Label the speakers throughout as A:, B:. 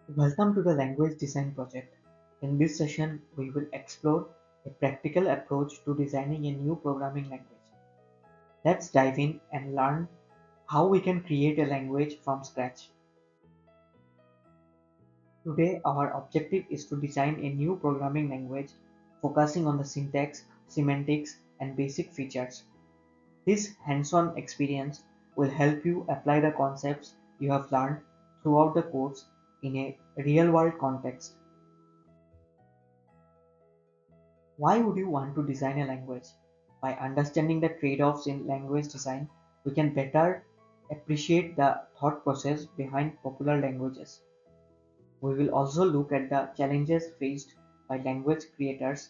A: Welcome to the Language Design Project. In this session, we will explore a practical approach to designing a new programming language. Let's dive in and learn how we can create a language from scratch. Today, our objective is to design a new programming language focusing on the syntax, semantics, and basic features. This hands-on experience will help you apply the concepts you have learned throughout the course in a real-world context. Why would you want to design a language? By understanding the trade-offs in language design, we can better appreciate the thought process behind popular languages. We will also look at the challenges faced by language creators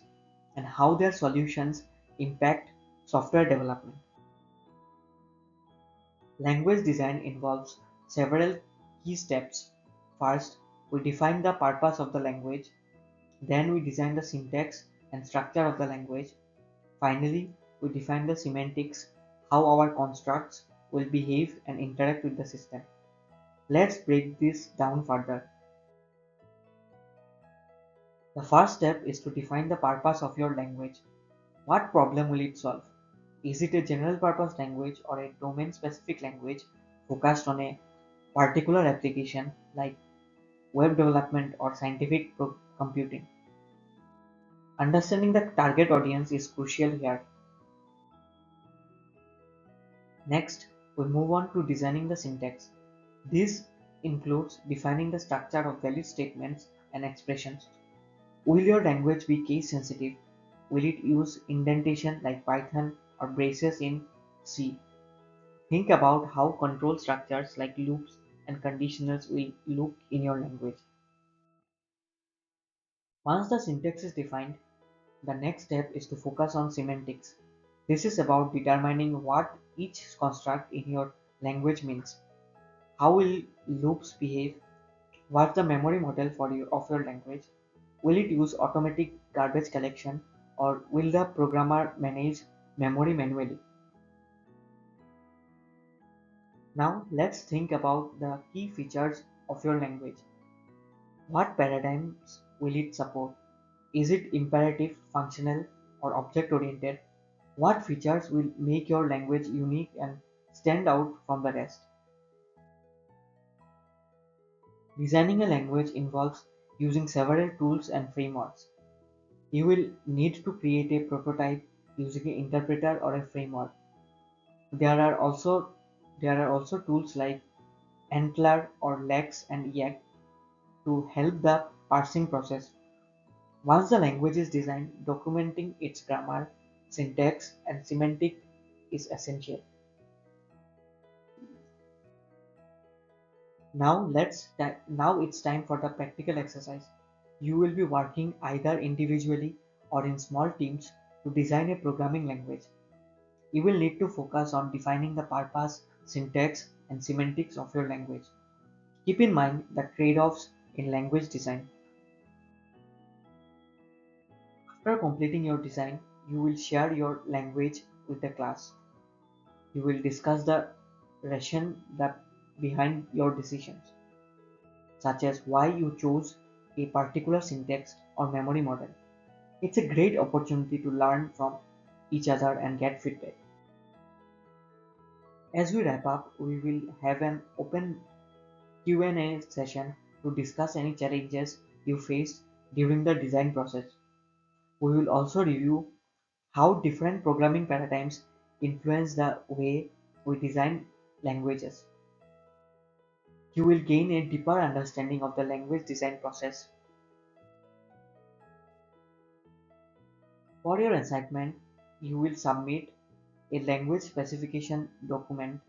A: and how their solutions impact software development. Language design involves several key steps. First, we define the purpose of the language. Then we design the syntax and structure of the language. Finally, we define the semantics, how our constructs will behave and interact with the system. Let's break this down further. The first step is to define the purpose of your language. What problem will it solve? Is it a general purpose language or a domain specific language focused on a particular application like web development or scientific computing? Understanding the target audience is crucial here. Next, we move on to designing the syntax. This includes defining the structure of valid statements and expressions. Will your language be case sensitive? Will it use indentation like Python or braces in C? Think about how control structures like loops and conditionals will look in your language. Once the syntax is defined, the next step is to focus on semantics. This is about determining what each construct in your language means. How will loops behave? What's the memory model of your language? Will it use automatic garbage collection or will the programmer manage memory manually? Now let's think about the key features of your language. What paradigms will it support? Is it imperative, functional, or object oriented? What features will make your language unique and stand out from the rest? Designing a language involves using several tools and frameworks. You will need to create a prototype using an interpreter or a framework. There are also tools like Antler or Lex and Yak to help the parsing process. Once the language is designed, documenting its grammar, syntax, and semantic is essential. Now it's time for the practical exercise. You will be working either individually or in small teams to design a programming language. You will need to focus on defining the purpose, syntax, and semantics of your language. Keep in mind the trade-offs in language design. After completing your design, you will share your language with the class. You will discuss the rationale behind your decisions, such as why you chose a particular syntax or memory model. It's a great opportunity to learn from each other and get feedback. As we wrap up, we will have an open Q&A session to discuss any challenges you faced during the design process. We will also review how different programming paradigms influence the way we design languages. You will gain a deeper understanding of the language design process. For your assignment, you will submit a language specification document.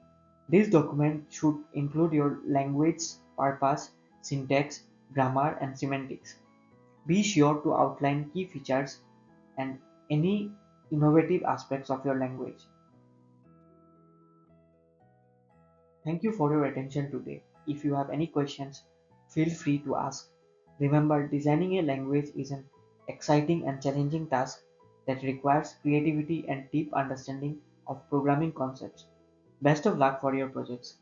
A: This document should include your language purpose, syntax, grammar, and semantics. Be sure to outline key features and any innovative aspects of your language. Thank you for your attention today. If you have any questions, feel free to ask. Remember, designing a language is an exciting and challenging task that requires creativity and deep understanding of programming concepts. Best of luck for your projects.